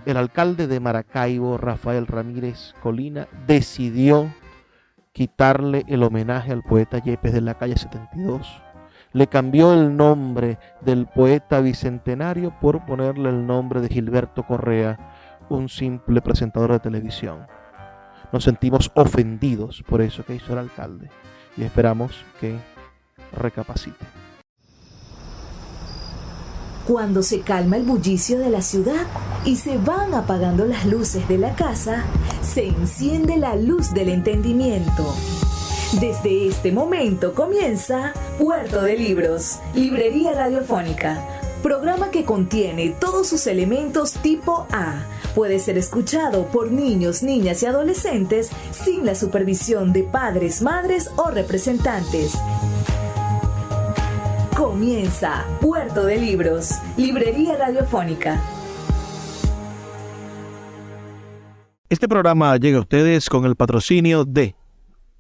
el alcalde de Maracaibo, Rafael Ramírez Colina, decidió quitarle el homenaje al poeta Yepes de la calle 72. Le cambió el nombre del poeta bicentenario por ponerle el nombre de Gilberto Correa, un simple presentador de televisión. Nos sentimos ofendidos por eso que hizo el alcalde y esperamos que recapacite. Cuando se calma el bullicio de la ciudad y se van apagando las luces de la casa, se enciende la luz del entendimiento. Desde este momento comienza Puerto de Libros, Librería Radiofónica, programa que contiene todos sus elementos tipo A. Puede ser escuchado por niños, niñas y adolescentes sin la supervisión de padres, madres o representantes. Comienza Puerto de Libros, Librería Radiofónica. Este programa llega a ustedes con el patrocinio de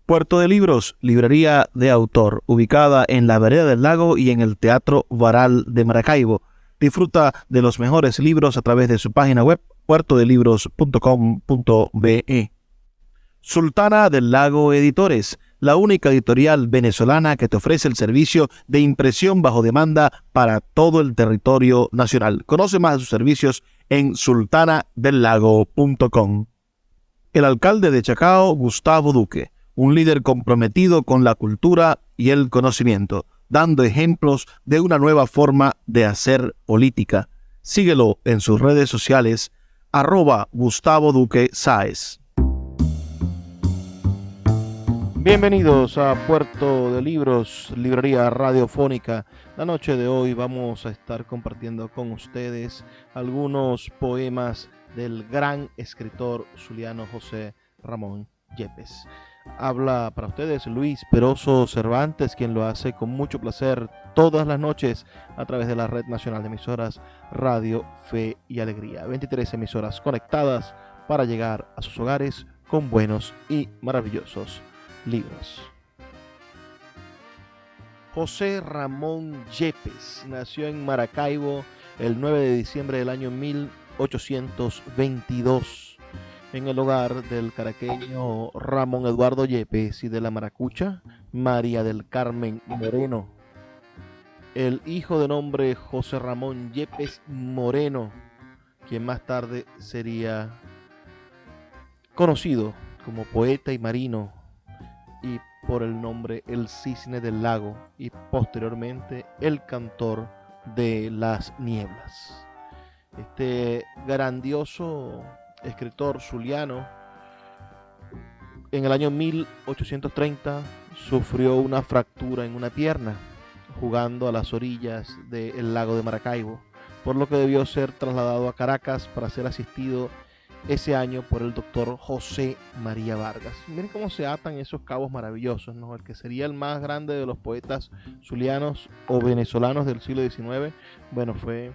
Puerto de Libros, librería de autor, ubicada en la Vereda del Lago y en el Teatro Varal de Maracaibo. Disfruta de los mejores libros a través de su página web, puertodelibros.com.be. Sultana del Lago Editores, la única editorial venezolana que te ofrece el servicio de impresión bajo demanda para todo el territorio nacional. Conoce más de sus servicios en sultanadelago.com. El alcalde de Chacao, Gustavo Duque, un líder comprometido con la cultura y el conocimiento, dando ejemplos de una nueva forma de hacer política. Síguelo en sus redes sociales, @Gustavo Duque Sáez. Bienvenidos a Puerto de Libros, librería radiofónica. La noche de hoy vamos a estar compartiendo con ustedes algunos poemas del gran escritor zuliano José Ramón Yepes. Habla para ustedes Luis Peroso Cervantes, quien lo hace con mucho placer todas las noches a través de la Red Nacional de Emisoras Radio Fe y Alegría. 23 emisoras conectadas para llegar a sus hogares con buenos y maravillosos libros. José Ramón Yepes nació en Maracaibo el 9 de diciembre del año 1822 en el hogar del caraqueño Ramón Eduardo Yepes y de la maracucha María del Carmen Moreno. El hijo de nombre José Ramón Yepes Moreno, quien más tarde sería conocido como poeta y marino y por el nombre El Cisne del Lago y posteriormente El Cantor de las Nieblas. Este grandioso escritor zuliano en el año 1830 sufrió una fractura en una pierna jugando a las orillas del lago de Maracaibo, por lo que debió ser trasladado a Caracas para ser asistido ese año por el doctor José María Vargas. Miren cómo se atan esos cabos maravillosos, ¿no? El que sería el más grande de los poetas zulianos o venezolanos del siglo XIX, bueno, fue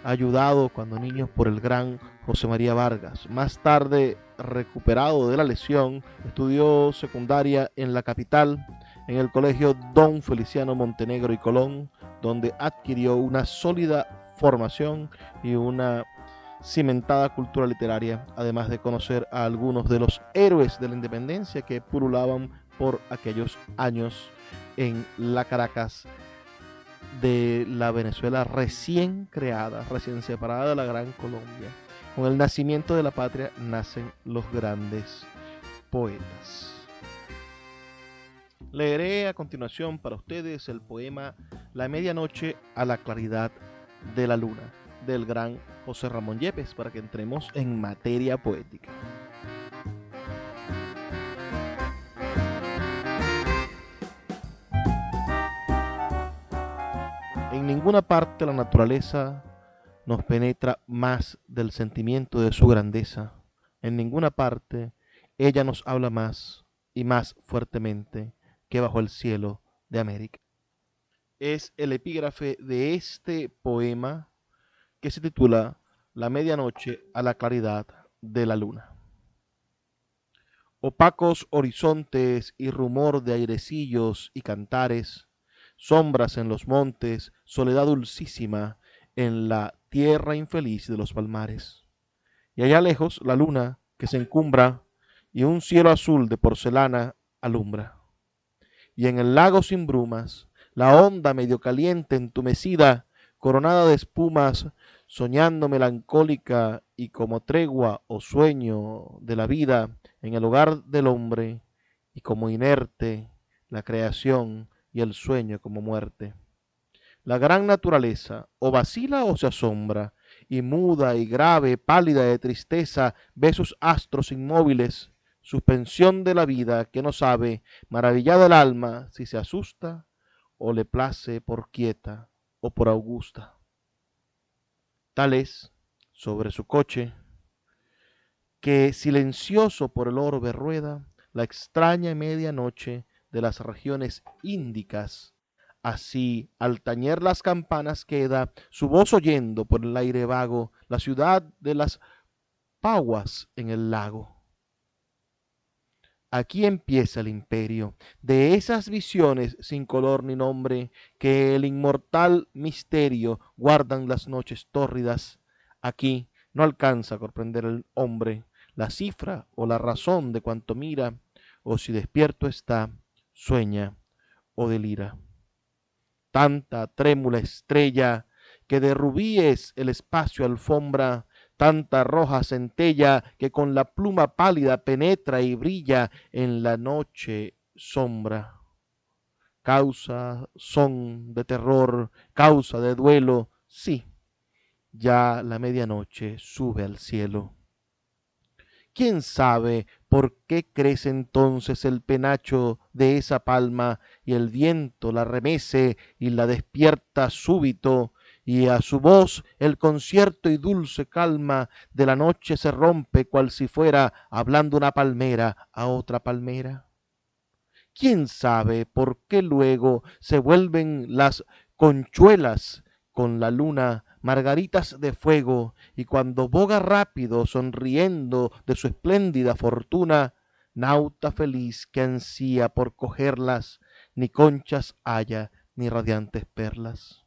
ayudado cuando niño por el gran José María Vargas. Más tarde, recuperado de la lesión, estudió secundaria en la capital, en el colegio Don Feliciano Montenegro y Colón, donde adquirió una sólida formación y una cimentada cultura literaria, además de conocer a algunos de los héroes de la independencia que pululaban por aquellos años en la Caracas de la Venezuela recién creada, recién separada de la Gran Colombia. Con el nacimiento de la patria nacen los grandes poetas. Leeré a continuación para ustedes el poema La medianoche a la claridad de la luna, del gran José Ramón Yepes, para que entremos en materia poética. En ninguna parte la naturaleza nos penetra más del sentimiento de su grandeza. En ninguna parte ella nos habla más y más fuertemente que bajo el cielo de América. Es el epígrafe de este poema que se titula La medianoche a la claridad de la luna. Opacos horizontes y rumor de airecillos y cantares, sombras en los montes, soledad dulcísima en la tierra infeliz de los palmares. y allá lejos la luna que se encumbra y un cielo azul de porcelana alumbra. Y en el lago sin brumas, la onda medio caliente entumecida, coronada de espumas, soñando melancólica y como tregua o sueño de la vida en el hogar del hombre, y como inerte la creación y el sueño como muerte. La gran naturaleza o vacila o se asombra, y muda y grave, pálida de tristeza, ve sus astros inmóviles, suspensión de la vida que no sabe, maravillada el alma, si se asusta o le place por quieta o por augusta. Tal es, sobre su coche, que silencioso por el orbe rueda la extraña medianoche de las regiones índicas. Así, al tañer las campanas queda su voz oyendo por el aire vago la ciudad de las paguas en el lago. Aquí empieza el imperio de esas visiones sin color ni nombre que el inmortal misterio guardan las noches tórridas. Aquí no alcanza a comprender el hombre la cifra o la razón de cuanto mira, o si despierto está, sueña o delira. Tanta trémula estrella que de rubíes el espacio alfombra, tanta roja centella que con la pluma pálida penetra y brilla en la noche sombra. Causa son de terror, causa de duelo, sí, ya la medianoche sube al cielo. ¿Quién sabe por qué crece entonces el penacho de esa palma y el viento la remece y la despierta súbito y a su voz el concierto y dulce calma de la noche se rompe cual si fuera hablando una palmera a otra palmera? ¿Quién sabe por qué luego se vuelven las conchuelas con la luna margaritas de fuego y cuando boga rápido sonriendo de su espléndida fortuna, nauta feliz que ansía por cogerlas, ni conchas haya ni radiantes perlas?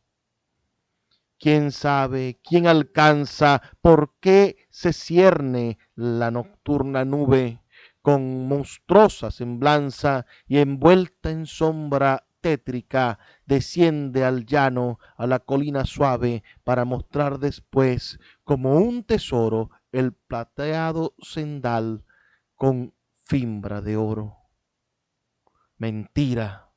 ¿Quién sabe, quién alcanza, por qué se cierne la nocturna nube con monstruosa semblanza y envuelta en sombra tétrica desciende al llano, a la colina suave, para mostrar después como un tesoro el plateado cendal con fimbra de oro? Mentira,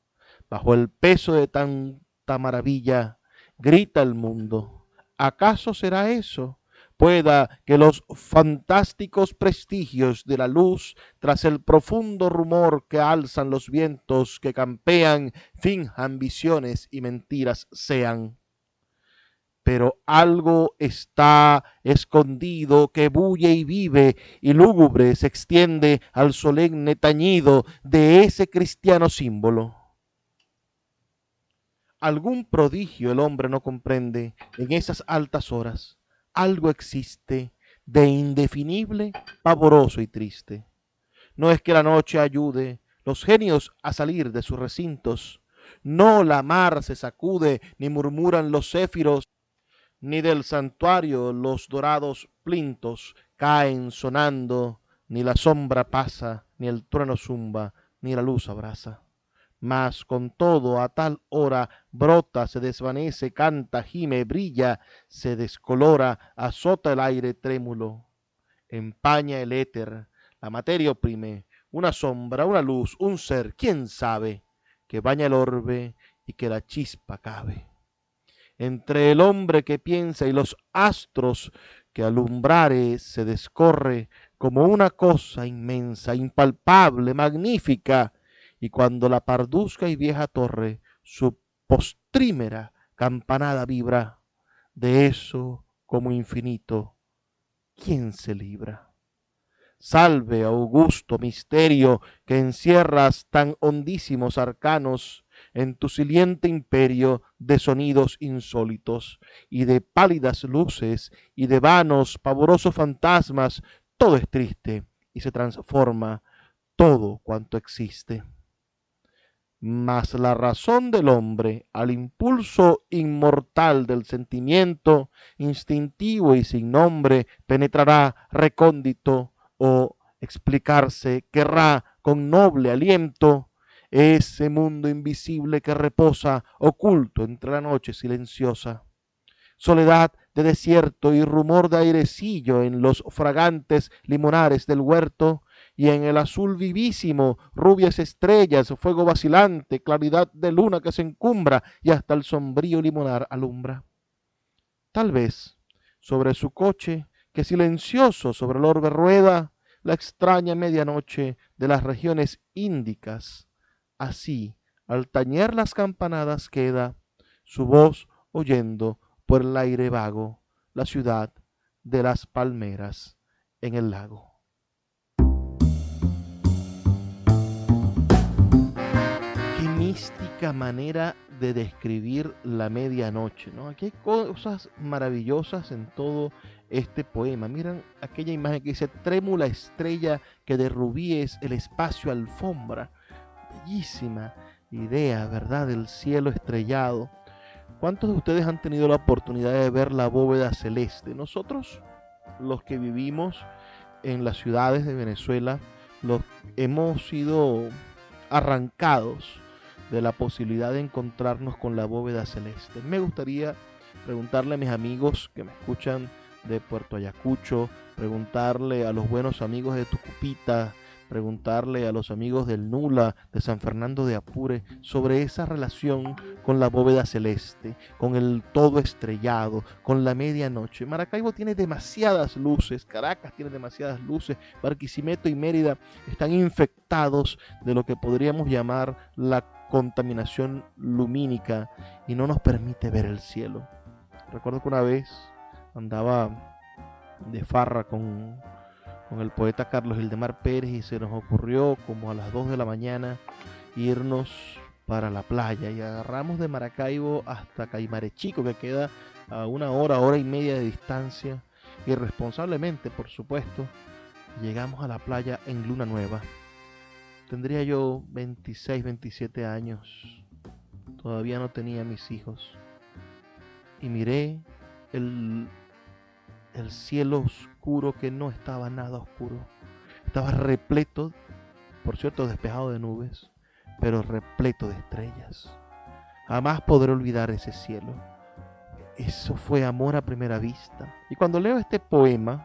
bajo el peso de tanta maravilla, grita el mundo. ¿Acaso será eso? Pueda que los fantásticos prestigios de la luz, tras el profundo rumor que alzan los vientos que campean, finjan visiones y mentiras sean. Pero algo está escondido que bulle y vive y lúgubre se extiende al solemne tañido de ese cristiano símbolo. Algún prodigio el hombre no comprende en esas altas horas. Algo existe de indefinible, pavoroso y triste. No es que la noche ayude los genios a salir de sus recintos. No la mar se sacude, ni murmuran los céfiros, ni del santuario los dorados plintos caen sonando, ni la sombra pasa, ni el trueno zumba, ni la luz abraza. Mas con todo a tal hora brota, se desvanece, canta, gime, brilla, se descolora, azota el aire trémulo, empaña el éter, la materia oprime, una sombra, una luz, un ser, quién sabe, que baña el orbe y que la chispa cabe. Entre el hombre que piensa y los astros que alumbrare se descorre como una cosa inmensa, impalpable, magnífica, y cuando la parduzca y vieja torre su postrímera campanada vibra, de eso como infinito, ¿quién se libra? Salve, augusto misterio, que encierras tan hondísimos arcanos en tu siliente imperio de sonidos insólitos, y de pálidas luces, y de vanos, pavorosos fantasmas, todo es triste, y se transforma todo cuanto existe. mas la razón del hombre, al impulso inmortal del sentimiento, instintivo y sin nombre, penetrará recóndito o explicarse querrá con noble aliento ese mundo invisible que reposa oculto entre la noche silenciosa. Soledad de desierto y rumor de airecillo en los fragantes limonares del huerto, y en el azul vivísimo, rubias estrellas, fuego vacilante, claridad de luna que se encumbra y hasta el sombrío limonar alumbra. Tal vez, sobre su coche, que silencioso sobre el orbe rueda, la extraña medianoche de las regiones índicas, así, al tañer las campanadas queda, su voz oyendo por el aire vago, la ciudad de las palmeras en el lago. Qué mística manera de describir la medianoche, ¿no? Aquí hay cosas maravillosas en todo este poema. Miren aquella imagen que dice: trémula estrella que de rubíes el espacio alfombra. Bellísima idea, ¿verdad? Del cielo estrellado. ¿Cuántos de ustedes han tenido la oportunidad de ver la bóveda celeste? Nosotros, los que vivimos en las ciudades de Venezuela, hemos sido arrancados de la posibilidad de encontrarnos con la bóveda celeste. Me gustaría preguntarle a mis amigos que me escuchan de Puerto Ayacucho, preguntarle a los buenos amigos de Tucupita, preguntarle a los amigos del Nula, de San Fernando de Apure, sobre esa relación con la bóveda celeste, con el todo estrellado, con la medianoche. Maracaibo tiene demasiadas luces, Caracas tiene demasiadas luces, Barquisimeto y Mérida están infectados de lo que podríamos llamar la contaminación lumínica y no nos permite ver el cielo. Recuerdo que una vez andaba de farra con el poeta Carlos Hildemar Pérez y se nos ocurrió como a las 2 de la mañana irnos para la playa y agarramos de Maracaibo hasta Caimarechico, que queda a hora y media de distancia. Irresponsablemente, por supuesto, llegamos a la playa en luna nueva. Tendría yo 26, 27 años, todavía no tenía mis hijos, y miré el cielo oscuro, que no estaba nada oscuro, estaba repleto, por cierto, despejado de nubes, pero repleto de estrellas. Jamás podré olvidar ese cielo. Eso fue amor a primera vista. Y cuando leo este poema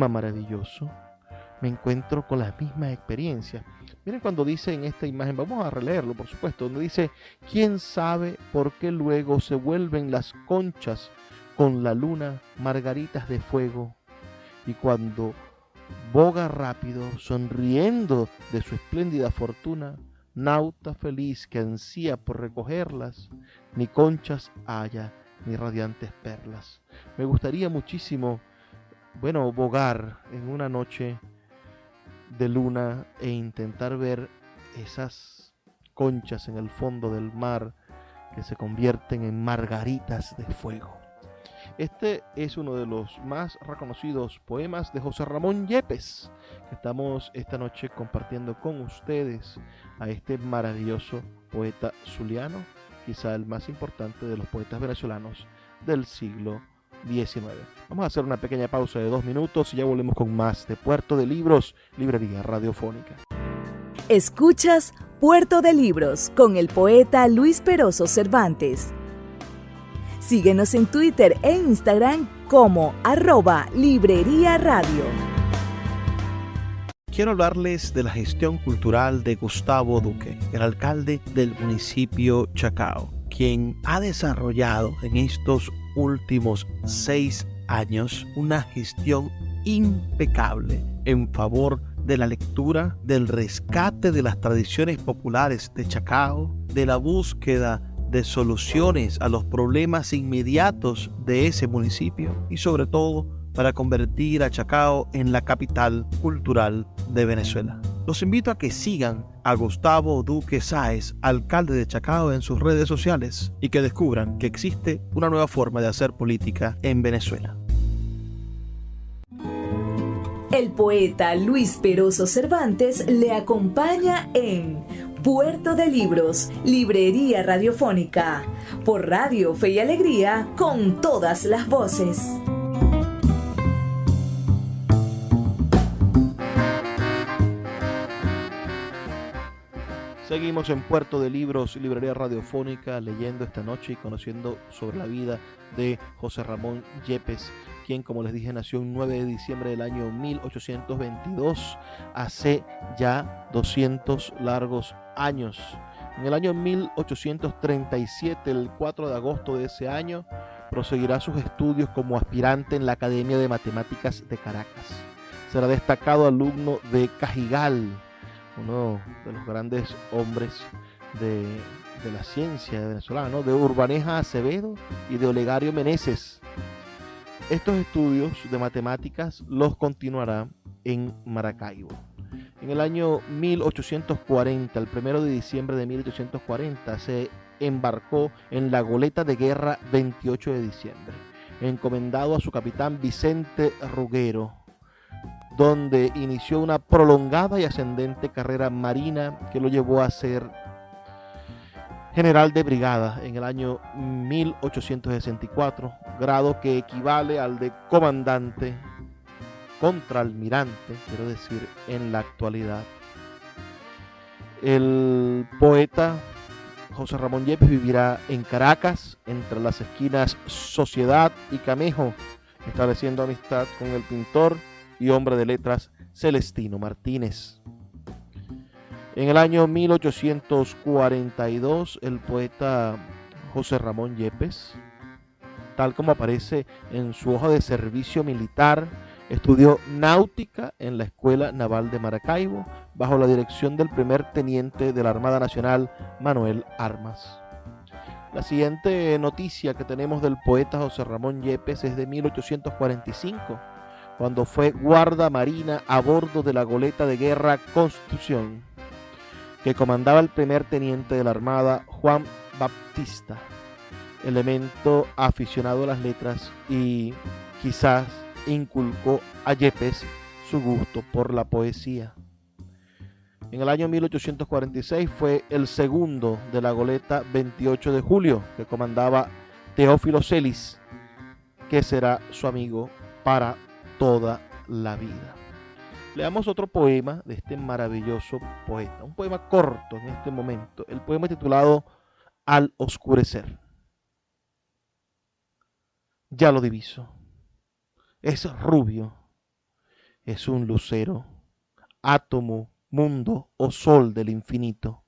maravilloso, me encuentro con las mismas experiencias. Miren cuando dice en esta imagen, vamos a releerlo por supuesto, donde dice: ¿quién sabe por qué luego se vuelven las conchas con la luna margaritas de fuego? Y cuando boga rápido, sonriendo de su espléndida fortuna, nauta feliz que ansía por recogerlas, ni conchas haya, ni radiantes perlas. Me gustaría muchísimo, bogar en una noche de luna e intentar ver esas conchas en el fondo del mar que se convierten en margaritas de fuego. Este es uno de los más reconocidos poemas de José Ramón Yepes, que estamos esta noche compartiendo con ustedes, a este maravilloso poeta zuliano, quizá el más importante de los poetas venezolanos del siglo XIX. Vamos a hacer una pequeña pausa de 2 minutos y ya volvemos con más de Puerto de Libros, Librería Radiofónica. Escuchas Puerto de Libros con el poeta Luis Peroso Cervantes. Síguenos en Twitter e Instagram como @Librería Radio. Quiero hablarles de la gestión cultural de Gustavo Duque, el alcalde del municipio Chacao, quien ha desarrollado en estos últimos 6 años una gestión impecable en favor de la lectura, del rescate de las tradiciones populares de Chacao, de la búsqueda de soluciones a los problemas inmediatos de ese municipio y sobre todo para convertir a Chacao en la capital cultural de Venezuela. Los invito a que sigan a Gustavo Duque Sáez, alcalde de Chacao, en sus redes sociales y que descubran que existe una nueva forma de hacer política en Venezuela. El poeta Luis Peroso Cervantes le acompaña en Puerto de Libros, librería radiofónica, por Radio Fe y Alegría, con todas las voces. Seguimos en Puerto de Libros, librería radiofónica, leyendo esta noche y conociendo sobre la vida de José Ramón Yepes, quien, como les dije, nació el 9 de diciembre del año 1822, hace ya 200 largos años. En el año 1837, el 4 de agosto de ese año, proseguirá sus estudios como aspirante en la Academia de Matemáticas de Caracas. Será destacado alumno de Cajigal, uno de los grandes hombres de la ciencia venezolana, ¿no? De Urbaneja Acevedo y de Olegario Meneses. Estos estudios de matemáticas los continuará en Maracaibo. En el año 1840, el 1 de diciembre de 1840, se embarcó en la goleta de guerra 28 de diciembre, encomendado a su capitán Vicente Ruggero, donde inició una prolongada y ascendente carrera marina que lo llevó a ser general de brigada en el año 1864, grado que equivale al de comandante contraalmirante, quiero decir, en la actualidad. El poeta José Ramón Yepes vivirá en Caracas, entre las esquinas Sociedad y Camejo, estableciendo amistad con el pintor y hombre de letras Celestino Martínez. En el año 1842, el poeta José Ramón Yepes, tal como aparece en su hoja de servicio militar, estudió náutica en la Escuela Naval de Maracaibo, bajo la dirección del primer teniente de la Armada Nacional, Manuel Armas. La siguiente noticia que tenemos del poeta José Ramón Yepes es de 1845, cuando fue guarda marina a bordo de la goleta de guerra Constitución, que comandaba el primer teniente de la Armada, Juan Baptista, elemento aficionado a las letras, y quizás inculcó a Yepes su gusto por la poesía. En el año 1846 fue el segundo de la goleta 28 de julio, que comandaba Teófilo Celis, que será su amigo para toda la vida. Leamos otro poema de este maravilloso poeta, un poema corto en este momento, el poema titulado Al oscurecer. Ya lo diviso, es rubio, es un lucero, átomo, mundo o sol del infinito.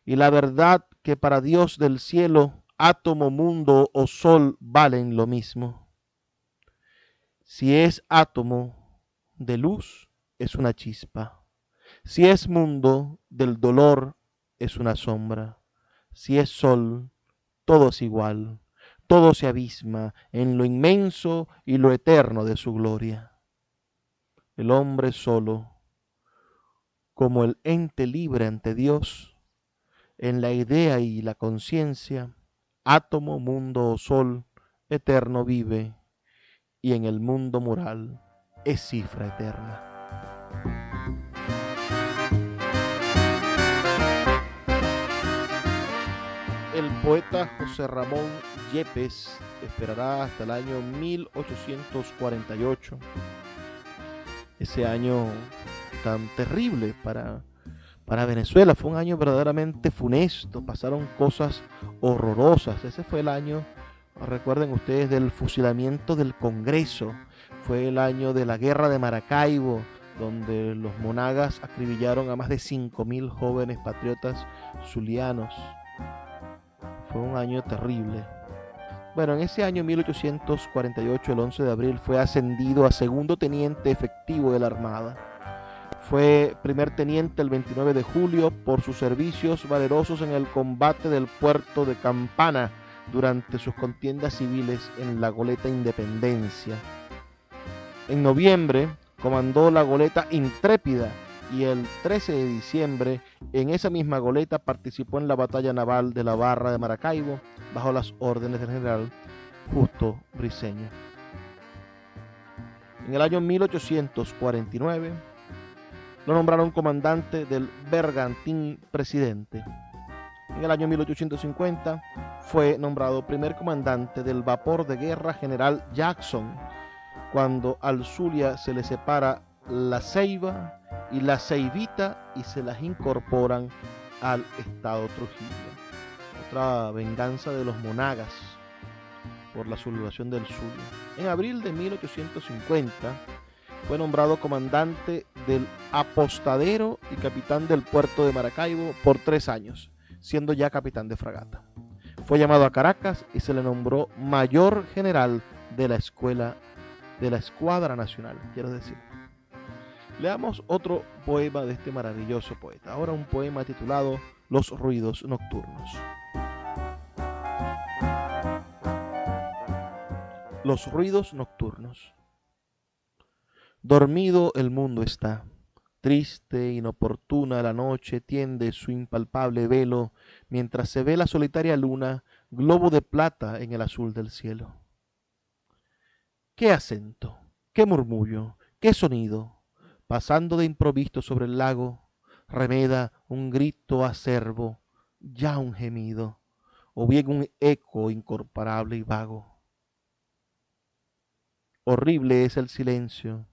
Y la verdad que para Dios del cielo, átomo, mundo o sol valen lo mismo. Si es átomo de luz, es una chispa. Si es mundo del dolor, es una sombra. Si es sol, todo es igual. Todo se abisma en lo inmenso y lo eterno de su gloria. El hombre solo, como el ente libre ante Dios, en la idea y la conciencia, átomo, mundo o sol, eterno vive, y en el mundo moral es cifra eterna. El poeta José Ramón Yepes esperará hasta el año 1848, ese año tan terrible para Venezuela. Fue un año verdaderamente funesto, pasaron cosas horrorosas. Ese fue el año, recuerden ustedes, del fusilamiento del Congreso. Fue el año de la guerra de Maracaibo, donde los monagas acribillaron a más de 5.000 jóvenes patriotas zulianos. Fue un año terrible. Bueno, en ese año 1848, el 11 de abril, fue ascendido a segundo teniente efectivo de la Armada. Fue primer teniente el 29 de julio por sus servicios valerosos en el combate del puerto de Campana durante sus contiendas civiles en la goleta Independencia. En noviembre comandó la goleta Intrépida y el 13 de diciembre en esa misma goleta participó en la batalla naval de la Barra de Maracaibo bajo las órdenes del general Justo Briceño. En el año 1849 lo nombraron comandante del bergantín Presidente. En el año 1850 fue nombrado primer comandante del vapor de guerra General Jackson, cuando al Zulia se le separa la Ceiba y la Ceibita y se las incorporan al estado Trujillo. Otra venganza de los monagas por la sublevación del Zulia. En abril de 1850 fue nombrado comandante del apostadero y capitán del puerto de Maracaibo por 3 años, siendo ya capitán de fragata. Fue llamado a Caracas y se le nombró mayor general de la Escuadra Nacional, quiero decir. Leamos otro poema de este maravilloso poeta. Ahora un poema titulado Los ruidos nocturnos. Los ruidos nocturnos. Dormido el mundo está, triste, inoportuna la noche tiende su impalpable velo, mientras se ve la solitaria luna, globo de plata en el azul del cielo. ¿Qué acento? ¿Qué murmullo? ¿Qué sonido? Pasando de improviso sobre el lago, remeda un grito acerbo, ya un gemido, o bien un eco incorporable y vago. Horrible es el silencio,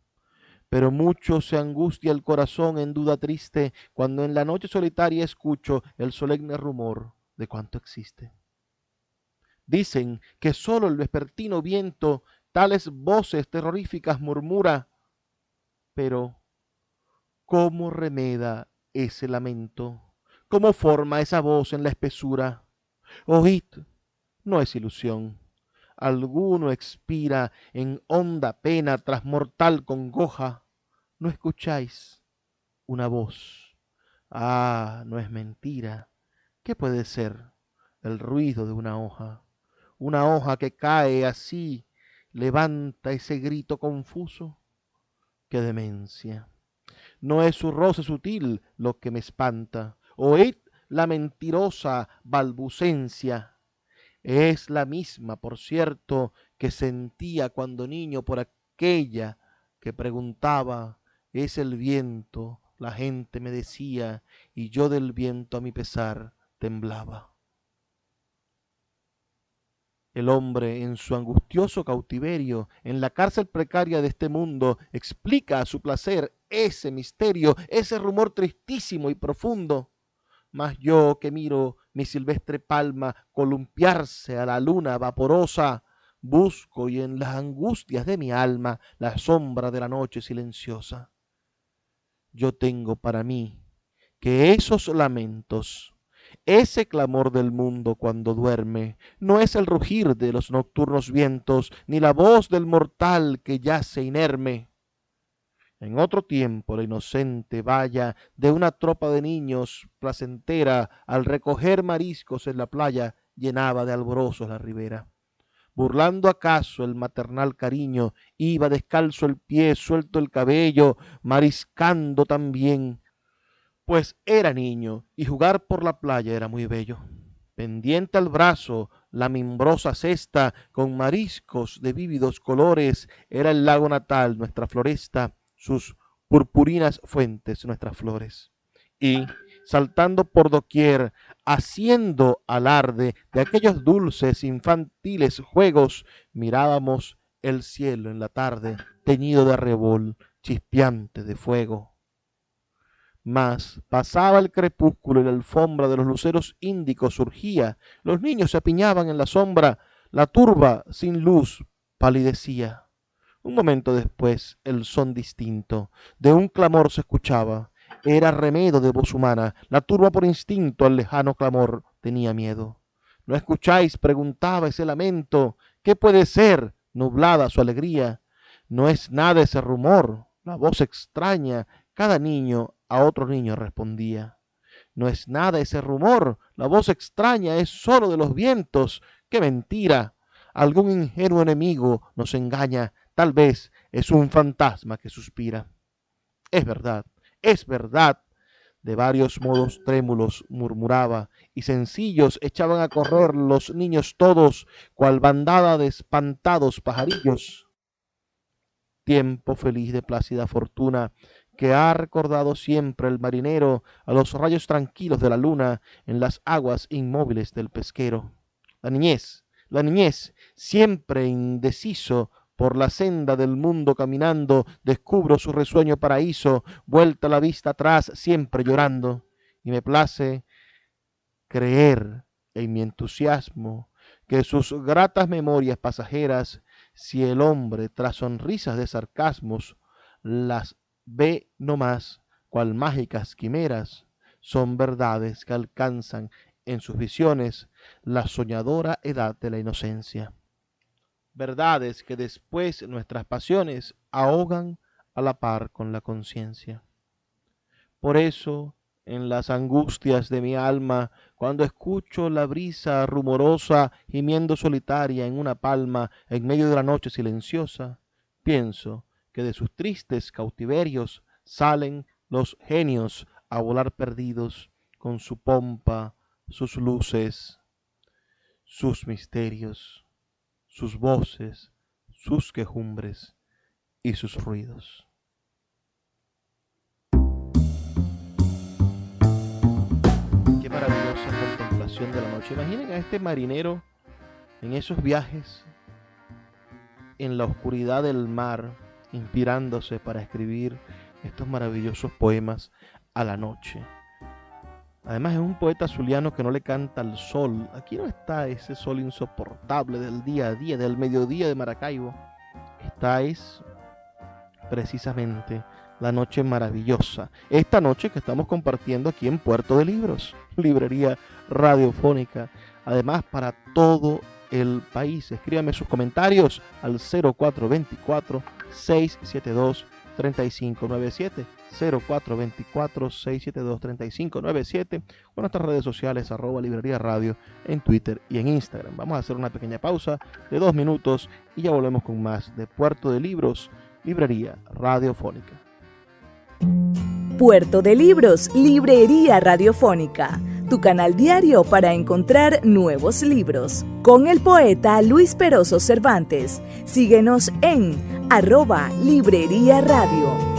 pero mucho se angustia el corazón en duda triste cuando en la noche solitaria escucho el solemne rumor de cuanto existe. Dicen que sólo el vespertino viento tales voces terroríficas murmura, pero ¿cómo remeda ese lamento? ¿Cómo forma esa voz en la espesura? Oíd, no es ilusión. Alguno expira en honda pena tras mortal congoja. ¿No escucháis una voz? Ah, no es mentira. ¿Qué puede ser? El ruido de una hoja. Una hoja que cae así, levanta ese grito confuso. ¡Qué demencia! No es su roce sutil lo que me espanta. Oíd la mentirosa balbucencia. Es la misma, por cierto, que sentía cuando niño por aquella que preguntaba, es el viento, la gente me decía, y yo del viento a mi pesar temblaba. El hombre en su angustioso cautiverio, en la cárcel precaria de este mundo, explica a su placer ese misterio, ese rumor tristísimo y profundo. Mas yo que miro mi silvestre palma columpiarse a la luna vaporosa, busco y en las angustias de mi alma la sombra de la noche silenciosa. Yo tengo para mí que esos lamentos, ese clamor del mundo cuando duerme, no es el rugir de los nocturnos vientos, ni la voz del mortal que yace inerme. En otro tiempo la inocente valla de una tropa de niños placentera al recoger mariscos en la playa llenaba de alborozos la ribera. Burlando acaso el maternal cariño, iba descalzo el pie, suelto el cabello, mariscando también, pues era niño y jugar por la playa era muy bello. Pendiente al brazo la mimbrosa cesta con mariscos de vívidos colores, era el lago natal nuestra floresta, sus purpurinas fuentes nuestras flores. Y, saltando por doquier, haciendo alarde de aquellos dulces infantiles juegos, mirábamos el cielo en la tarde, teñido de arrebol, chispeante de fuego. Mas pasaba el crepúsculo y la alfombra de los luceros índicos surgía, los niños se apiñaban en la sombra, la turba sin luz palidecía. Un momento después, el son distinto de un clamor se escuchaba. Era remedo de voz humana. La turba por instinto al lejano clamor tenía miedo. ¿No escucháis? Preguntaba ese lamento. ¿Qué puede ser? Nublada su alegría. No es nada ese rumor. La voz extraña. Cada niño a otro niño respondía. No es nada ese rumor. La voz extraña es sólo de los vientos. ¡Qué mentira! Algún ingenuo enemigo nos engaña. Tal vez es un fantasma que suspira. Es verdad, es verdad. De varios modos trémulos murmuraba, y sencillos echaban a correr los niños todos, cual bandada de espantados pajarillos. Tiempo feliz de plácida fortuna, que ha recordado siempre el marinero a los rayos tranquilos de la luna en las aguas inmóviles del pesquero. La niñez, siempre indeciso, por la senda del mundo caminando, descubro su risueño paraíso, vuelta la vista atrás, siempre llorando, y me place creer en mi entusiasmo que sus gratas memorias pasajeras, si el hombre tras sonrisas de sarcasmos las ve no más, cual mágicas quimeras, son verdades que alcanzan en sus visiones la soñadora edad de la inocencia. Verdades que después nuestras pasiones ahogan a la par con la conciencia. Por eso, en las angustias de mi alma, cuando escucho la brisa rumorosa gimiendo solitaria en una palma en medio de la noche silenciosa, pienso que de sus tristes cautiverios salen los genios a volar perdidos con su pompa, sus luces, sus misterios, sus voces, sus quejumbres y sus ruidos. Qué maravillosa contemplación de la noche. Imaginen a este marinero en esos viajes, en la oscuridad del mar, inspirándose para escribir estos maravillosos poemas a la noche. Además es un poeta zuliano que no le canta al sol. Aquí no está ese sol insoportable del día a día, del mediodía de Maracaibo. Esta es precisamente la noche maravillosa. Esta noche que estamos compartiendo aquí en Puerto de Libros, librería radiofónica. Además para todo el país. Escríbame sus comentarios al 0424-672-3597. 0424-672-3597 o nuestras redes sociales @librería radio en Twitter y en Instagram. Vamos a hacer una pequeña pausa de 2 minutos y ya volvemos con más de Puerto de Libros, librería radiofónica. Puerto de Libros, librería radiofónica, tu canal diario para encontrar nuevos libros. Con el poeta Luis Peroso Cervantes. Síguenos en @librería radio.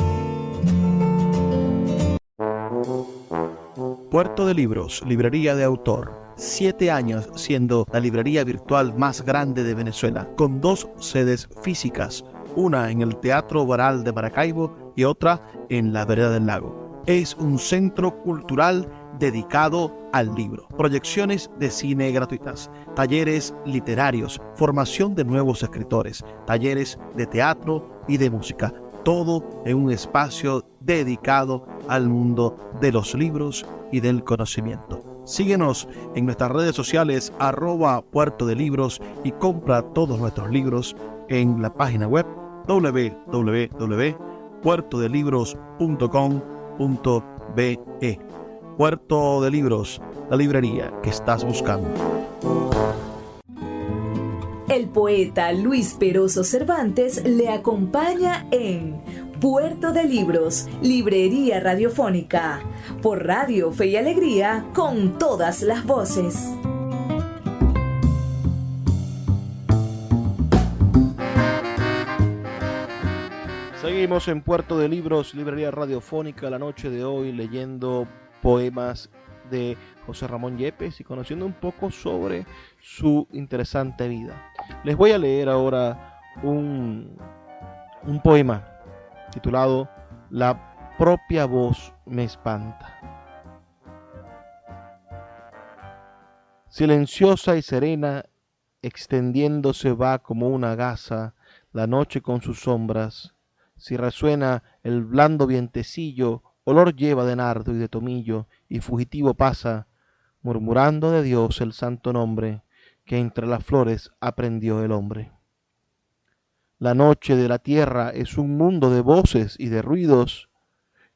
Puerto de Libros, librería de autor. 7 años siendo la librería virtual más grande de Venezuela, con 2 sedes físicas, una en el Teatro Baral de Maracaibo y otra en la Vereda del Lago. Es un centro cultural dedicado al libro, proyecciones de cine gratuitas, talleres literarios, formación de nuevos escritores, talleres de teatro y de música, todo en un espacio dedicado al mundo de los libros y del conocimiento. Síguenos en nuestras redes sociales @Puerto de Libros y compra todos nuestros libros en la página web www.puertodelibros.com.be. Puerto de Libros, la librería que estás buscando. El poeta Luis Peroso Cervantes le acompaña en Puerto de Libros, librería radiofónica, por Radio Fe y Alegría, con todas las voces. Seguimos en Puerto de Libros, librería radiofónica, la noche de hoy leyendo poemas de José Ramón Yepes y conociendo un poco sobre su interesante vida. Les voy a leer ahora un poema titulado La propia voz me espanta. Silenciosa y serena, extendiéndose va como una gasa la noche con sus sombras. Si resuena el blando vientecillo, olor lleva de nardo y de tomillo, y fugitivo pasa, murmurando de Dios el santo nombre, que entre las flores aprendió el hombre. La noche de la tierra es un mundo de voces y de ruidos,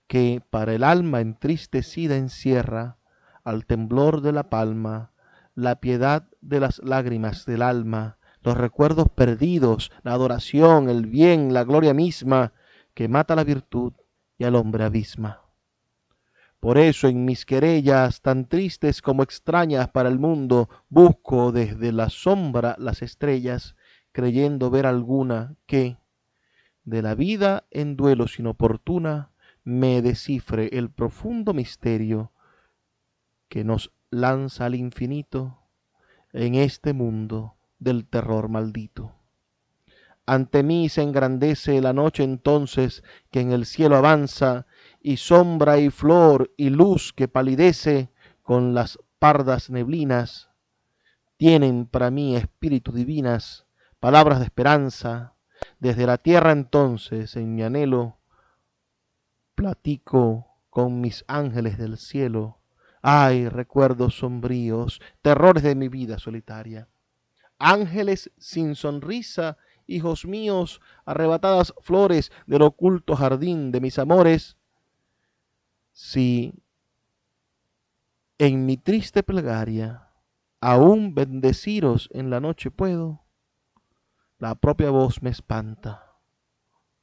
que para el alma entristecida encierra, al temblor de la palma, la piedad de las lágrimas del alma, los recuerdos perdidos, la adoración, el bien, la gloria misma, que mata la virtud y al hombre abisma. Por eso en mis querellas, tan tristes como extrañas para el mundo, busco desde la sombra las estrellas, creyendo ver alguna que, de la vida en duelo sin oportuna, me descifre el profundo misterio que nos lanza al infinito en este mundo del terror maldito. Ante mí se engrandece la noche entonces que en el cielo avanza, y sombra y flor y luz que palidece con las pardas neblinas, tienen para mí espíritu divinas, palabras de esperanza. Desde la tierra entonces en mi anhelo platico con mis ángeles del cielo. Ay, recuerdos sombríos, terrores de mi vida solitaria. Ángeles sin sonrisa, hijos míos, arrebatadas flores del oculto jardín de mis amores, si en mi triste plegaria aún bendeciros en la noche puedo, la propia voz me espanta,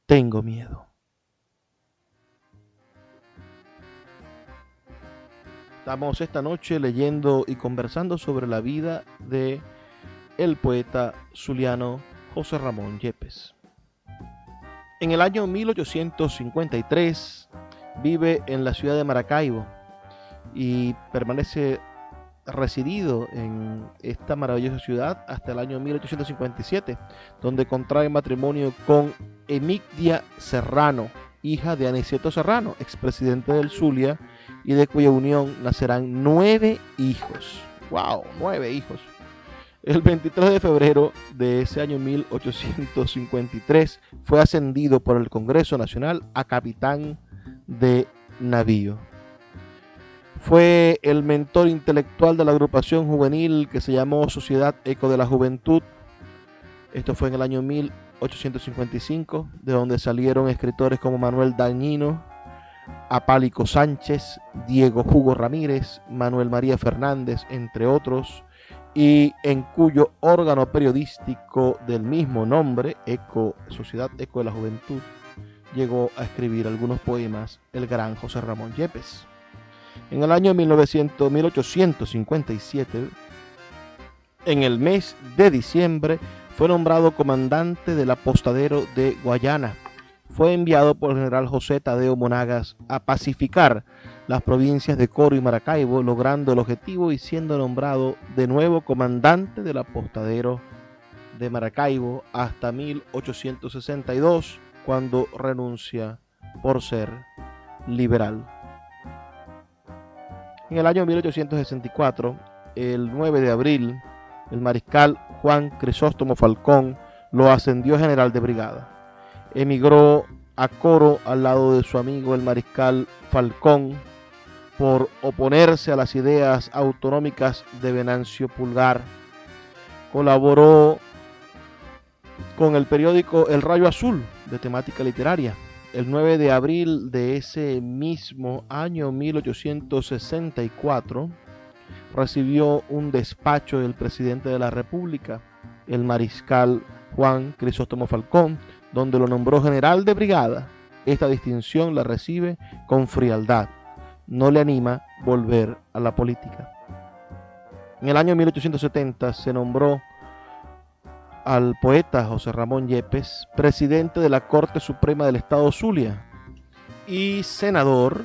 tengo miedo. Estamos esta noche leyendo y conversando sobre la vida de el poeta zuliano José Ramón Yepes. En el año 1853 vive en la ciudad de Maracaibo y permanece residido en esta maravillosa ciudad hasta el año 1857, donde contrae matrimonio con Emigdia Serrano, hija de Aniceto Serrano, expresidente del Zulia, y de cuya unión nacerán 9 hijos. ¡Wow! 9 hijos. El 23 de febrero de ese año 1853 fue ascendido por el Congreso Nacional a capitán de navío. Fue el mentor intelectual de la agrupación juvenil que se llamó Sociedad Eco de la Juventud. Esto fue en el año 1855, de donde salieron escritores como Manuel Dañino, Apálico Sánchez, Diego Hugo Ramírez, Manuel María Fernández, entre otros, y en cuyo órgano periodístico del mismo nombre, Sociedad Eco de la Juventud, llegó a escribir algunos poemas el gran José Ramón Yepes. En el año 1857, en el mes de diciembre, fue nombrado comandante del apostadero de Guayana. Fue enviado por el general José Tadeo Monagas a pacificar las provincias de Coro y Maracaibo, logrando el objetivo y siendo nombrado de nuevo comandante del apostadero de Maracaibo hasta 1862, cuando renuncia por ser liberal. En el año 1864, el 9 de abril, el mariscal Juan Crisóstomo Falcón lo ascendió a general de brigada. Emigró a Coro al lado de su amigo el mariscal Falcón por oponerse a las ideas autonómicas de Venancio Pulgar. Colaboró con el periódico El Rayo Azul, de temática literaria. El 9 de abril de ese mismo año 1864 recibió un despacho del presidente de la República, el mariscal Juan Crisóstomo Falcón, donde lo nombró general de brigada. Esta distinción la recibe con frialdad. No le anima volver a la política. En el año 1870 se nombró al poeta José Ramón Yepes presidente de la Corte Suprema del Estado Zulia y senador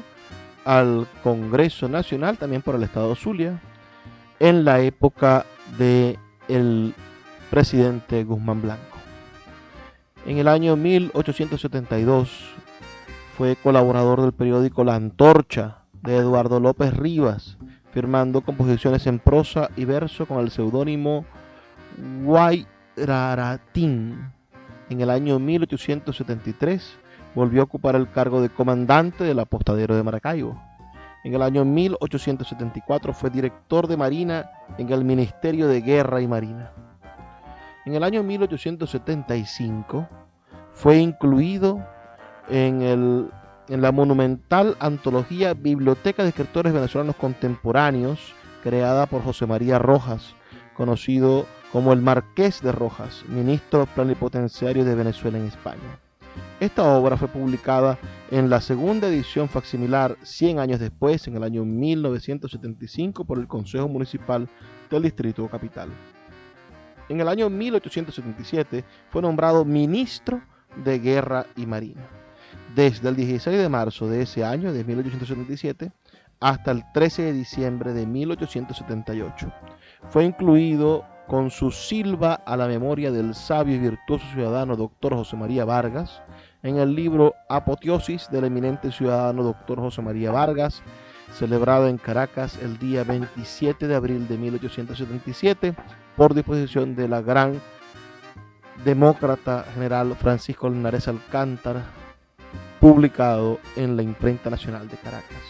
al Congreso Nacional también por el Estado Zulia en la época de el presidente Guzmán Blanco. En el año 1872 fue colaborador del periódico La Antorcha de Eduardo López Rivas, firmando composiciones en prosa y verso con el seudónimo Guairatín. En el año 1873 volvió a ocupar el cargo de comandante del apostadero de Maracaibo. En el año 1874 fue director de Marina en el Ministerio de Guerra y Marina. En el año 1875 fue incluido en la monumental antología Biblioteca de Escritores Venezolanos Contemporáneos, creada por José María Rojas, conocido como el Marqués de Rojas, ministro plenipotenciario de Venezuela en España. Esta obra fue publicada en la segunda edición facsimilar 100 años después, en el año 1975, por el Consejo Municipal del Distrito Capital. En el año 1877 fue nombrado ministro de Guerra y Marina. desde el 16 de marzo de ese año, de 1877, hasta el 13 de diciembre de 1878. Fue incluido con su Silva a la memoria del sabio y virtuoso ciudadano Dr. José María Vargas en el libro Apoteosis del eminente ciudadano Dr. José María Vargas, celebrado en Caracas el día 27 de abril de 1877 por disposición de la gran demócrata general Francisco Linares Alcántara, publicado en la Imprenta Nacional de Caracas.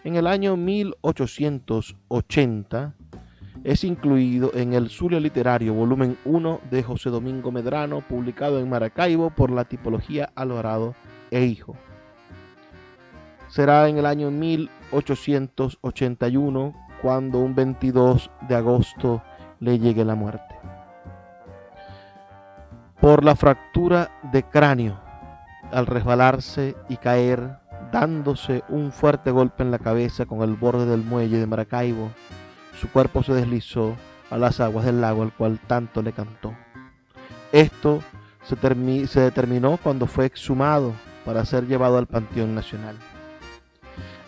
En el año 1880 es incluido en el Zulia Literario, volumen 1 de José Domingo Medrano, publicado en Maracaibo por la tipología Alvarado e Hijo. Será en el año 1881 cuando un 22 de agosto le llegue la muerte. Por la fractura de cráneo, al resbalarse y caer, dándose un fuerte golpe en la cabeza con el borde del muelle de Maracaibo, su cuerpo se deslizó a las aguas del lago al cual tanto le cantó. Esto se determinó cuando fue exhumado para ser llevado al Panteón Nacional.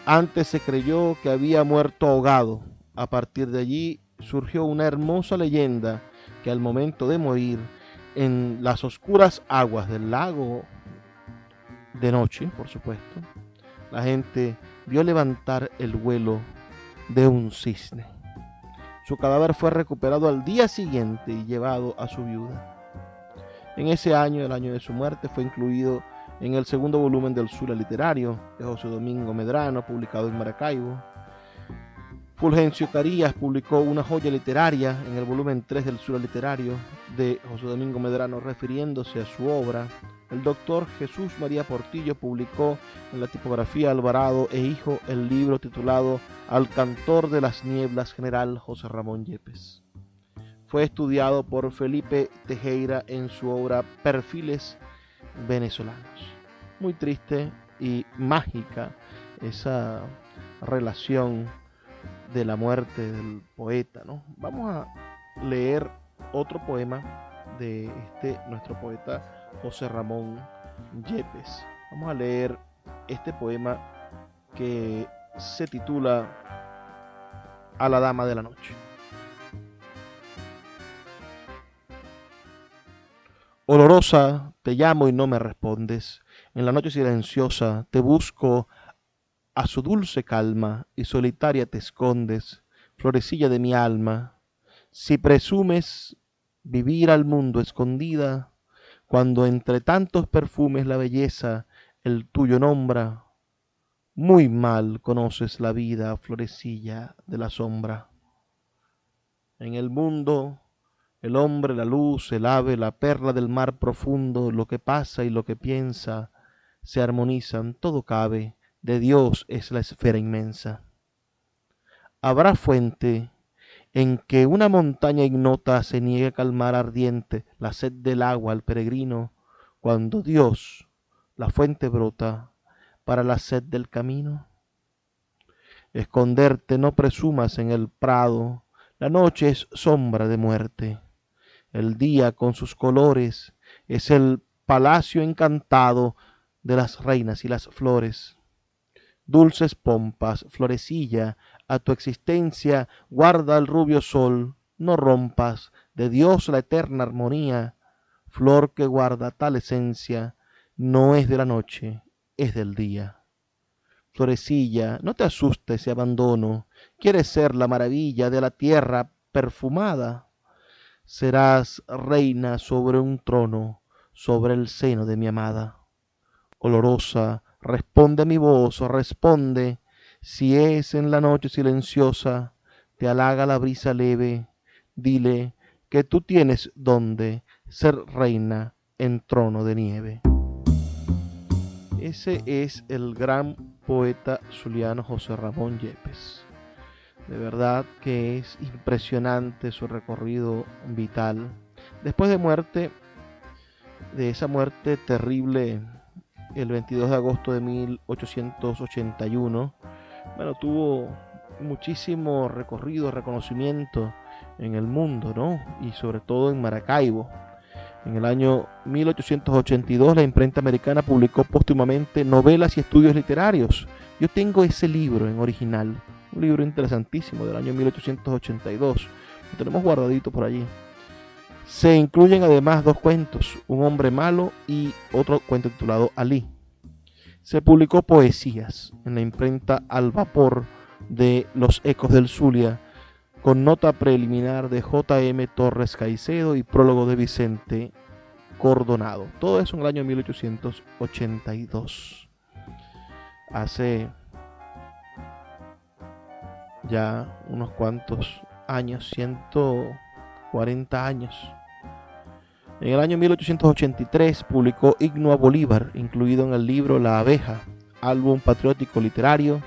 Antes se creyó que había muerto ahogado. A partir de allí surgió una hermosa leyenda que al momento de morir en las oscuras aguas del lago, de noche, por supuesto, la gente vio levantar el vuelo de un cisne. Su cadáver fue recuperado al día siguiente y llevado a su viuda. En ese año, el año de su muerte, fue incluido en el segundo volumen del Zulia Literario de José Domingo Medrano, publicado en Maracaibo. Fulgencio Carías publicó una joya literaria en el volumen 3 del Zulia Literario de José Domingo Medrano, refiriéndose a su obra. El doctor Jesús María Portillo publicó en la tipografía Alvarado e Hijo el libro titulado Al cantor de las nieblas, general José Ramón Yepes. Fue estudiado por Felipe Tejera en su obra Perfiles venezolanos. Muy triste y mágica esa relación de la muerte del poeta, ¿no? Vamos a leer otro poema de nuestro poeta José Ramón Yepes. Vamos a leer este poema que se titula A la dama de la noche. Olorosa, te llamo y no me respondes. En la noche silenciosa te busco a su dulce calma y solitaria te escondes, florecilla de mi alma. Si presumes vivir al mundo escondida, cuando entre tantos perfumes la belleza el tuyo nombra, muy mal conoces la vida, florecilla de la sombra. En el mundo, el hombre, la luz, el ave, la perla del mar profundo, lo que pasa y lo que piensa, se armonizan, todo cabe, de Dios es la esfera inmensa. Habrá fuente en que una montaña ignota se niegue a calmar ardiente la sed del agua al peregrino, cuando Dios, la fuente brota, para la sed del camino. Esconderte no presumas en el prado, la noche es sombra de muerte. El día con sus colores es el palacio encantado de las reinas y las flores. Dulces pompas, florecilla, a tu existencia guarda el rubio sol, no rompas de Dios la eterna armonía, flor que guarda tal esencia, no es de la noche, es del día. Florecilla, no te asuste ese abandono, quieres ser la maravilla de la tierra perfumada. Serás reina sobre un trono, sobre el seno de mi amada. Olorosa, responde a mi voz, responde, si es en la noche silenciosa, te halaga la brisa leve, dile que tú tienes donde ser reina en trono de nieve. Ese es el gran poeta zuliano José Ramón Yepes. De verdad que es impresionante su recorrido vital. Después de esa muerte terrible, el 22 de agosto de 1881, tuvo muchísimo recorrido, reconocimiento en el mundo, ¿no? Y sobre todo en Maracaibo. En el año 1882 la imprenta americana publicó póstumamente Novelas y Estudios Literarios. Yo tengo ese libro en original, un libro interesantísimo del año 1882. Lo tenemos guardadito por allí. Se incluyen además 2 cuentos, Un hombre malo y otro cuento titulado Alí. Se publicó Poesías en la imprenta Al Vapor de Los Ecos del Zulia, con nota preliminar de J.M. Torres Caicedo y prólogo de Vicente Cordonado. Todo eso en el año 1882. Hace ya unos cuantos años, 140 años. En el año 1883 publicó Himno a Bolívar, incluido en el libro La Abeja, álbum patriótico literario,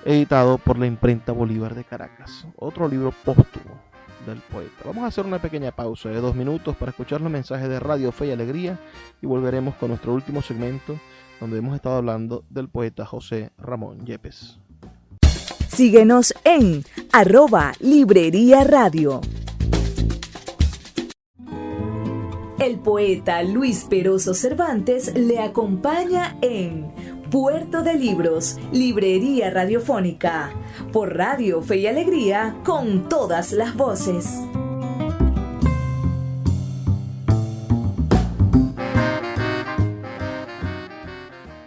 editado por la imprenta Bolívar de Caracas. Otro libro póstumo del poeta. Vamos a hacer una pequeña pausa de 2 minutos para escuchar los mensajes de Radio Fe y Alegría y volveremos con nuestro último segmento, donde hemos estado hablando del poeta José Ramón Yepes. Síguenos en @Librería Radio. El poeta Luis Peroso Cervantes le acompaña en Puerto de Libros, Librería Radiofónica, por Radio Fe y Alegría, con todas las voces.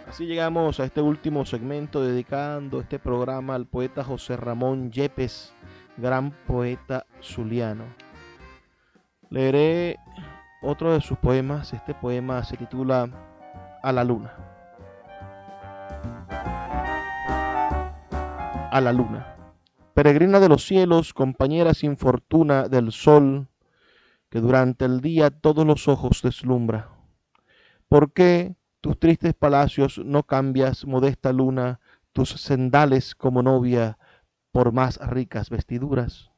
Así llegamos a este último segmento dedicando este programa al poeta José Ramón Yepes, gran poeta zuliano. Leeré otro de sus poemas. Este poema se titula A la luna. A la luna. Peregrina de los cielos, compañera sin fortuna del sol, que durante el día todos los ojos deslumbra. ¿Por qué tus tristes palacios no cambias, modesta luna, tus sendales como novia por más ricas vestiduras?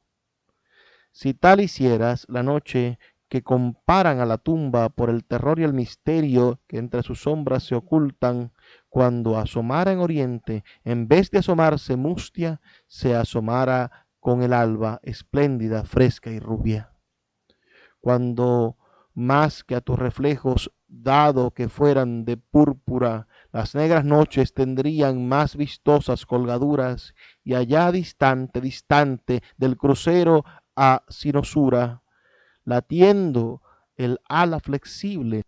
Si tal hicieras, la noche que comparan a la tumba por el terror y el misterio que entre sus sombras se ocultan, cuando asomara en oriente, en vez de asomarse mustia, se asomara con el alba espléndida, fresca y rubia. Cuando más que a tus reflejos, dado que fueran de púrpura, las negras noches tendrían más vistosas colgaduras, y allá distante, distante del crucero a sinosura, latiendo el ala flexible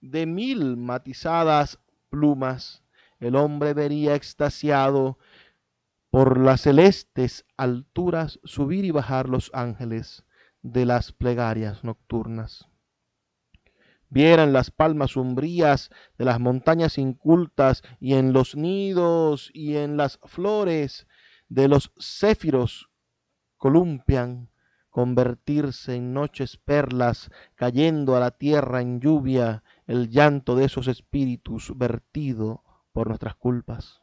de 1000 matizadas plumas, el hombre vería extasiado por las celestes alturas subir y bajar los ángeles de las plegarias nocturnas. Vieran las palmas umbrías de las montañas incultas, y en los nidos y en las flores de los céfiros columpian, convertirse en noches perlas, cayendo a la tierra en lluvia, el llanto de esos espíritus vertido por nuestras culpas.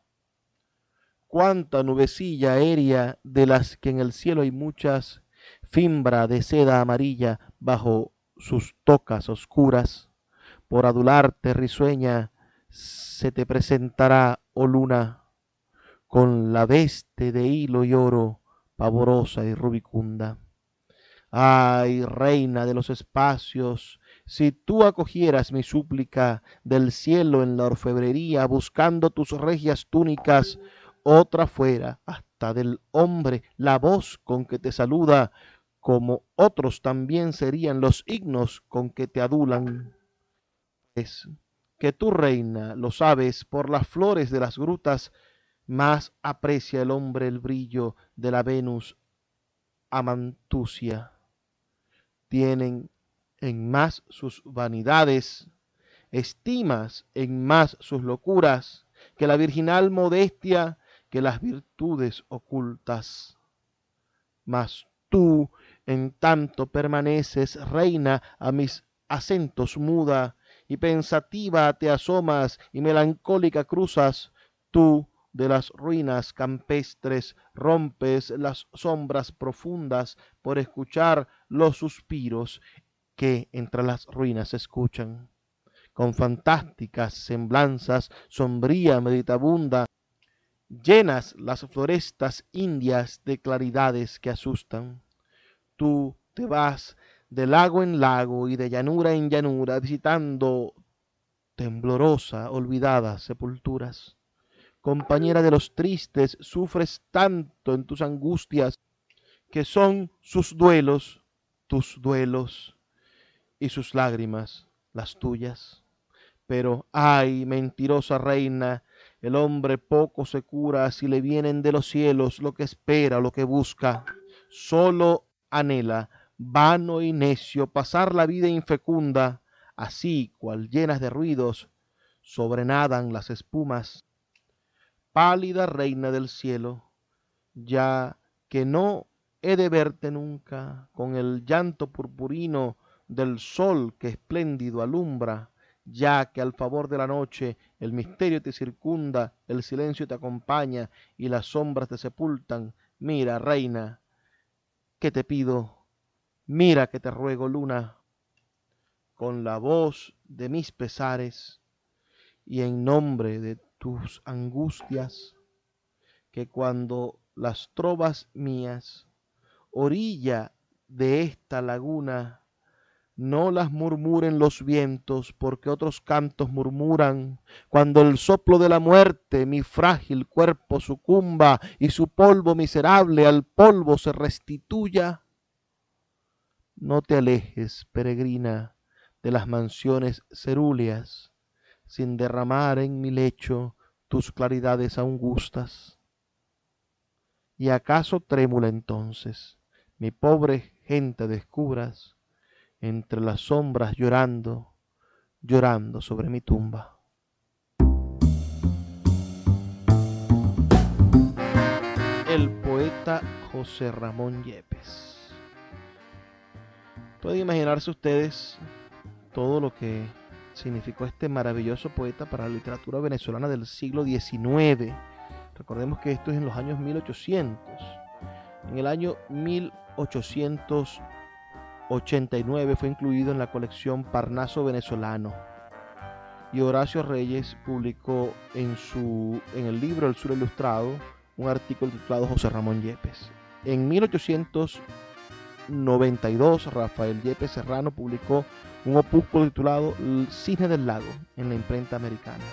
Cuánta nubecilla aérea, de las que en el cielo hay muchas, fimbra de seda amarilla bajo sus tocas oscuras, por adularte risueña se te presentará, oh luna, con la veste de hilo y oro, pavorosa y rubicunda. Ay, reina de los espacios, si tú acogieras mi súplica del cielo en la orfebrería, buscando tus regias túnicas, otra fuera hasta del hombre la voz con que te saluda, como otros también serían los himnos con que te adulan. Es que tú, reina, lo sabes, por las flores de las grutas, más aprecia el hombre el brillo de la Venus amantusia. Tienen en más sus vanidades, estimas en más sus locuras, que la virginal modestia, que las virtudes ocultas. Mas tú, en tanto permaneces, reina, a mis acentos muda, y pensativa te asomas, y melancólica cruzas, tú, de las ruinas campestres rompes las sombras profundas por escuchar los suspiros que entre las ruinas se escuchan. Con fantásticas semblanzas, sombría meditabunda, llenas las florestas indias de claridades que asustan. Tú te vas de lago en lago y de llanura en llanura, visitando temblorosa, olvidadas sepulturas. Compañera de los tristes, sufres tanto en tus angustias, que son sus duelos, tus duelos, y sus lágrimas, las tuyas. Pero, ay, mentirosa reina, el hombre poco se cura si le vienen de los cielos lo que espera, lo que busca. Solo anhela, vano y necio, pasar la vida infecunda, así cual llenas de ruidos, sobrenadan las espumas. Pálida reina del cielo, ya que no he de verte nunca con el llanto purpurino del sol que espléndido alumbra, ya que al favor de la noche el misterio te circunda, el silencio te acompaña y las sombras te sepultan. Mira, reina, que te pido, mira que te ruego, luna, con la voz de mis pesares y en nombre de tus angustias, que cuando las trovas mías, orilla de esta laguna, no las murmuren los vientos, porque otros cantos murmuran, cuando el soplo de la muerte mi frágil cuerpo sucumba y su polvo miserable al polvo se restituya. No te alejes, peregrina, de las mansiones cerúleas, sin derramar en mi lecho tus claridades augustas. Y acaso trémula entonces, mi pobre gente descubras, entre las sombras llorando, llorando sobre mi tumba. El poeta José Ramón Yepes. Pueden imaginarse ustedes todo lo que significó este maravilloso poeta para la literatura venezolana del siglo XIX. Recordemos que esto es en los años 1800. En el año 1889 fue incluido en la colección Parnaso Venezolano. Y Horacio Reyes publicó en el libro El Sur Ilustrado un artículo titulado José Ramón Yepes. En 1892, Rafael Yepes Serrano publicó un opúsculo titulado El Cisne del Lago en la imprenta americana.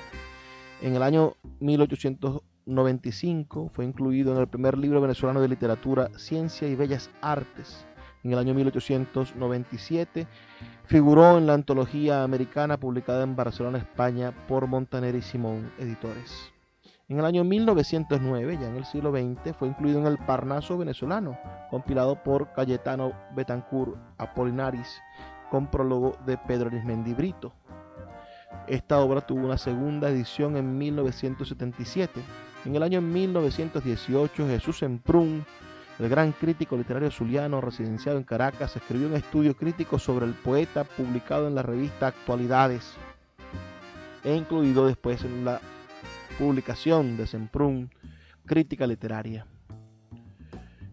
En el año 1895 fue incluido en el primer libro venezolano de literatura, Ciencia y Bellas Artes. En el año 1897 figuró en la antología americana publicada en Barcelona, España, por Montaner y Simón Editores. En el año 1909, ya en el siglo XX, fue incluido en el Parnaso Venezolano, compilado por Cayetano Betancourt Apolinaris, con prólogo de Pedro Arismendi Brito. Esta obra tuvo una segunda edición en 1977. En el año 1918, Jesús Semprún, el gran crítico literario zuliano residenciado en Caracas, escribió un estudio crítico sobre el poeta publicado en la revista Actualidades e incluido después en la publicación de Semprún, Crítica Literaria.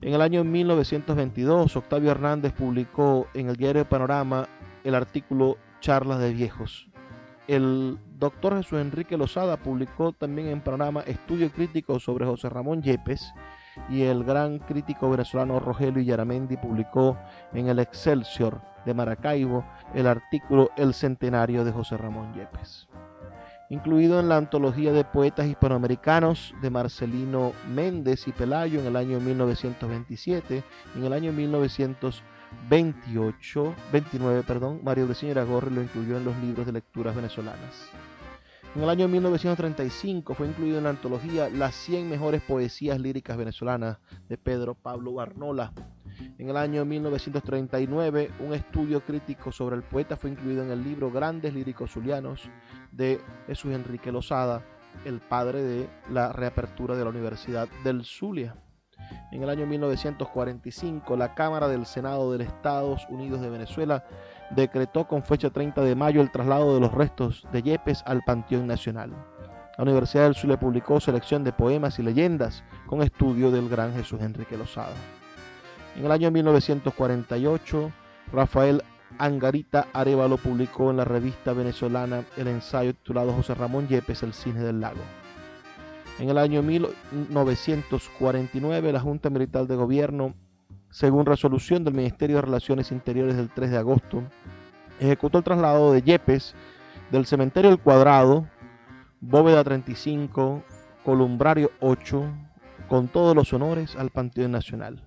En el año 1922, Octavio Hernández publicó en el diario Panorama el artículo Charlas de Viejos. El doctor Jesús Enrique Lozada publicó también en Panorama estudio crítico sobre José Ramón Yepes, y el gran crítico venezolano Rogelio Illaramendi publicó en el Excelsior de Maracaibo el artículo El Centenario de José Ramón Yepes. Incluido en la antología de poetas hispanoamericanos de Marcelino Méndez y Pelayo en el año 1927, en el año 1929, Mario Briceño Iragorri lo incluyó en los libros de lecturas venezolanas. En el año 1935 fue incluido en la antología Las 100 mejores poesías líricas venezolanas de Pedro Pablo Barnola. En el año 1939, un estudio crítico sobre el poeta fue incluido en el libro Grandes Líricos Zulianos de Jesús Enrique Lozada, el padre de la reapertura de la Universidad del Zulia. En el año 1945, la Cámara del Senado de los Estados Unidos de Venezuela decretó con fecha 30 de mayo el traslado de los restos de Yepes al Panteón Nacional. La Universidad del Zulia publicó selección de poemas y leyendas con estudio del gran Jesús Enrique Lozada. En el año 1948, Rafael Angarita Arévalo publicó en la revista venezolana el ensayo titulado José Ramón Yepes, El Cisne del Lago. En el año 1949, la Junta Militar de Gobierno según resolución del Ministerio de Relaciones Interiores del 3 de agosto, ejecutó el traslado de Yepes del Cementerio El Cuadrado, bóveda 35, columbrario 8, con todos los honores al Panteón Nacional.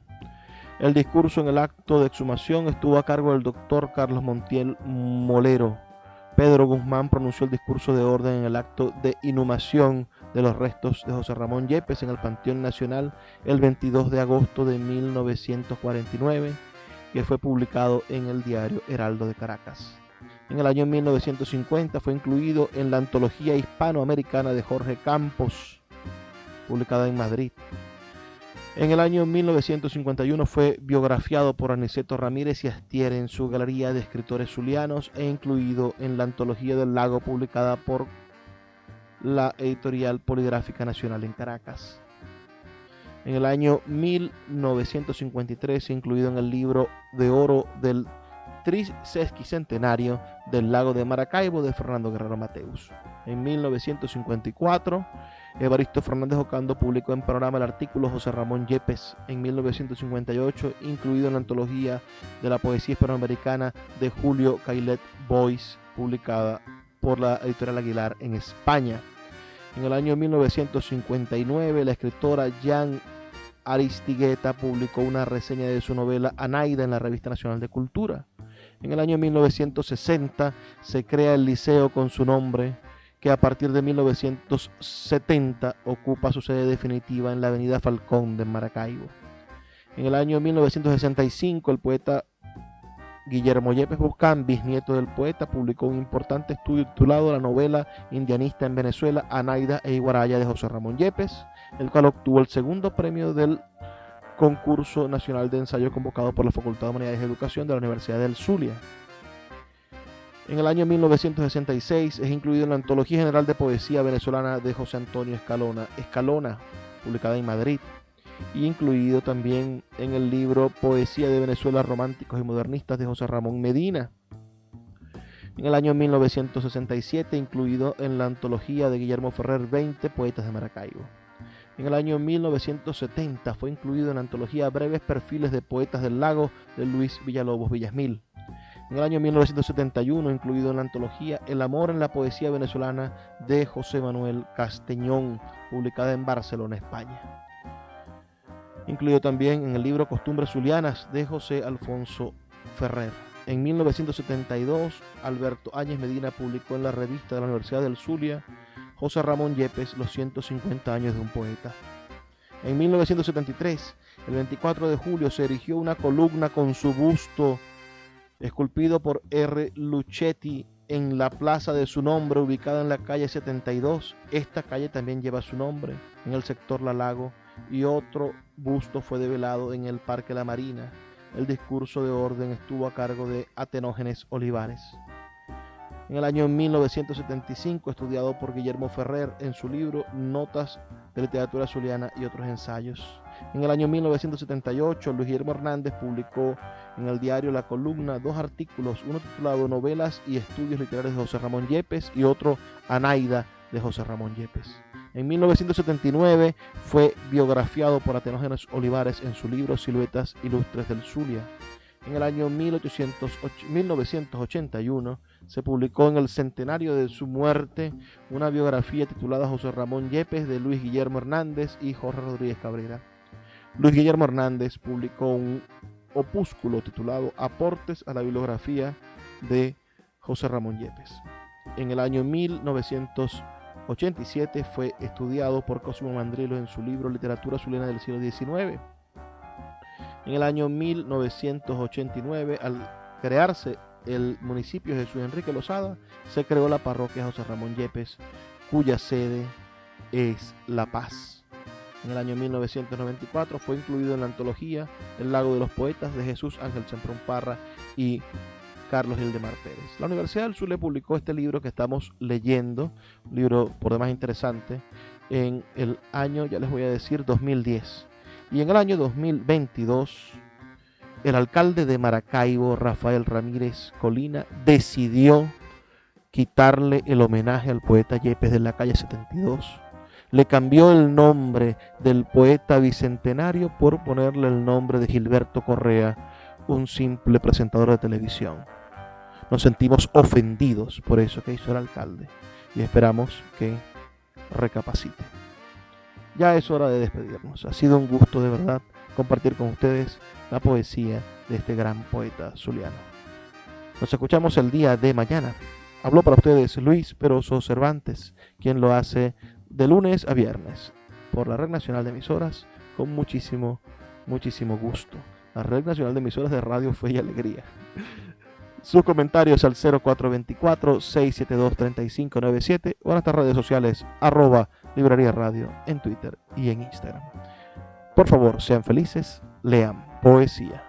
El discurso en el acto de exhumación estuvo a cargo del doctor Carlos Montiel Molero. Pedro Guzmán pronunció el discurso de orden en el acto de inhumación de los restos de José Ramón Yepes en el Panteón Nacional el 22 de agosto de 1949, que fue publicado en el diario Heraldo de Caracas. En el año 1950 fue incluido en la antología hispanoamericana de Jorge Campos, publicada en Madrid. En el año 1951 fue biografiado por Aniceto Ramírez y Astier en su galería de escritores zulianos e incluido en la antología del lago publicada por la editorial Poligráfica Nacional en Caracas. En el año 1953 incluido en el libro de oro del trisesquicentenario del lago de Maracaibo de Fernando Guerrero Mateus. En 1954, Evaristo Fernández Ocando publicó en Panorama el artículo José Ramón Yepes. En 1958, incluido en la antología de la poesía hispanoamericana de Julio Cailet Boys, publicada por la editorial Aguilar en España. En el año 1959, la escritora Jan Aristigueta publicó una reseña de su novela Anaida en la Revista Nacional de Cultura. En el año 1960 se crea el liceo con su nombre, que a partir de 1970 ocupa su sede definitiva en la avenida Falcón de Maracaibo. En el año 1965 el poeta Guillermo Yepes Buscán, bisnieto del poeta, publicó un importante estudio titulado La novela indianista en Venezuela, Anaida e Iguaraya de José Ramón Yepes, el cual obtuvo el segundo premio del concurso nacional de ensayo convocado por la Facultad de Humanidades y Educación de la Universidad del Zulia. En el año 1966 es incluido en la Antología General de Poesía Venezolana de José Antonio Escalona, publicada en Madrid, y incluido también en el libro Poesía de Venezuela, Románticos y Modernistas de José Ramón Medina. En el año 1967 incluido en la antología de Guillermo Ferrer 20 Poetas de Maracaibo. En el año 1970 fue incluido en la antología Breves Perfiles de Poetas del Lago de Luis Villalobos Villasmil. En el año 1971 incluido en la antología El amor en la poesía venezolana de José Manuel Castellón, publicada en Barcelona, España. Incluido también en el libro Costumbres Zulianas de José Alfonso Ferrer. En 1972, Alberto Áñez Medina publicó en la revista de la Universidad del Zulia José Ramón Yepes, los 150 años de un poeta. En 1973, el 24 de julio, se erigió una columna con su busto esculpido por R. Luchetti en la plaza de su nombre, ubicada en la calle 72. Esta calle también lleva su nombre, en el sector La Lago, y otro busto fue develado en el Parque La Marina. El discurso de orden estuvo a cargo de Atenógenes Olivares. En el año 1975, estudiado por Guillermo Ferrer en su libro Notas de Literatura Zuliana y otros ensayos. En el año 1978, Luis Guillermo Hernández publicó en el diario La Columna 2 artículos, uno titulado Novelas y Estudios Literarios de José Ramón Yepes y otro Anaida de José Ramón Yepes. En 1979 fue biografiado por Atenógenes Olivares en su libro Siluetas Ilustres del Zulia. En el año 1981 se publicó en el centenario de su muerte una biografía titulada José Ramón Yepes de Luis Guillermo Hernández y Jorge Rodríguez Cabrera. Luis Guillermo Hernández publicó un opúsculo titulado Aportes a la bibliografía de José Ramón Yepes. En el año 1987 fue estudiado por Cosimo Mandrillo en su libro Literatura Zuliana del siglo XIX. En el año 1989, al crearse el municipio Jesús Enrique Lozada, se creó la parroquia José Ramón Yepes, cuya sede es La Paz. En el año 1994 fue incluido en la antología El Lago de los Poetas de Jesús Ángel Semprún Parra y Carlos Hildemar Pérez. La Universidad del Zulia publicó este libro que estamos leyendo, un libro por demás interesante, en el año, ya les voy a decir, 2010. Y en el año 2022, el alcalde de Maracaibo, Rafael Ramírez Colina, decidió quitarle el homenaje al poeta Yepes de la calle 72. le cambió el nombre del poeta bicentenario por ponerle el nombre de Gilberto Correa, un simple presentador de televisión. Nos sentimos ofendidos por eso que hizo el alcalde y esperamos que recapacite. Ya es hora de despedirnos. Ha sido un gusto de verdad compartir con ustedes la poesía de este gran poeta zuliano. Nos escuchamos el día de mañana. Habló para ustedes Luis Peroso Cervantes, quien lo hace de lunes a viernes por la Red Nacional de Emisoras con muchísimo gusto. La Red Nacional de Emisoras de Radio, Fe y Alegría. Sus comentarios al 0424-672-3597 o en nuestras redes sociales @Librería Radio en Twitter y en Instagram. Por favor, sean felices, lean poesía.